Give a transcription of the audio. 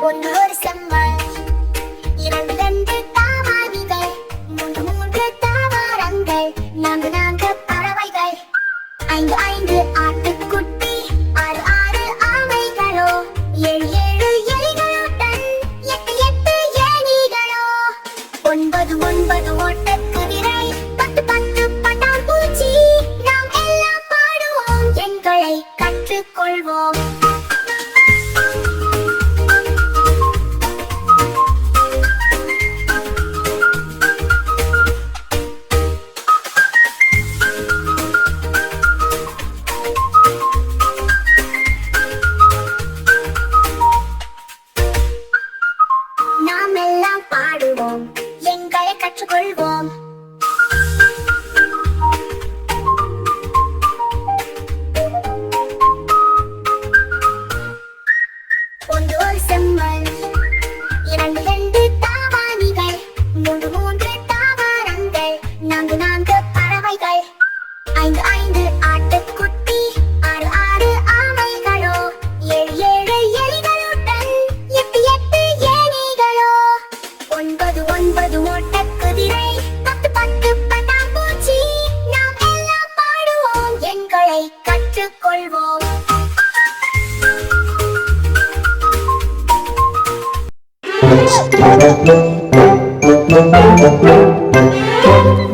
ஒன்று ஒரு செம்மல், இரண்டு ரெண்டு தாவாணிகள், மூன்று மூன்று தாவரங்கள், நான்கு நான்கு பறவைகள், ஐந்து ஐந்து ஆட்டுக்குட்டி, ஆறு ஆறு ஆமைகளோ, ஏழு ஏழு எலிகளுடன், எட்டு எட்டு ஏணிகளோ, ஒன்பது ஒன்பது ஓட்டக்குதிரை, பத்து பத்து பட்டாம்பூச்சி, நாம் எல்லாம் பாடுவோம், எண்களை கற்றுக்கொள்வோம். நாம் எல்லாம் பாடுவோம், எங்களை கற்றுக்கொள்வோம். ஒன்று ஒரு செம்மல், இரண்டு ரெண்டு தாவாணிகள், மூன்று மூன்று தாவரங்கள், நான்கு நான்கு பறவைகள், ஐந்து ஐந்து ஆட்டுக்குட்டி, ஆறு ஆறு ஆமைகளோ, ஏழு ஏழு எலிகளுடன், எட்டு எட்டு ஏணிகளோ, ஒன்பது ஒன்பது ஓட்டக்குதிரை, பத்து பத்து பட்டாம்பூச்சி, நாம் எல்லாம் பாடுவோம், எண்களை கற்றுக்கொள்வோம். Thank you.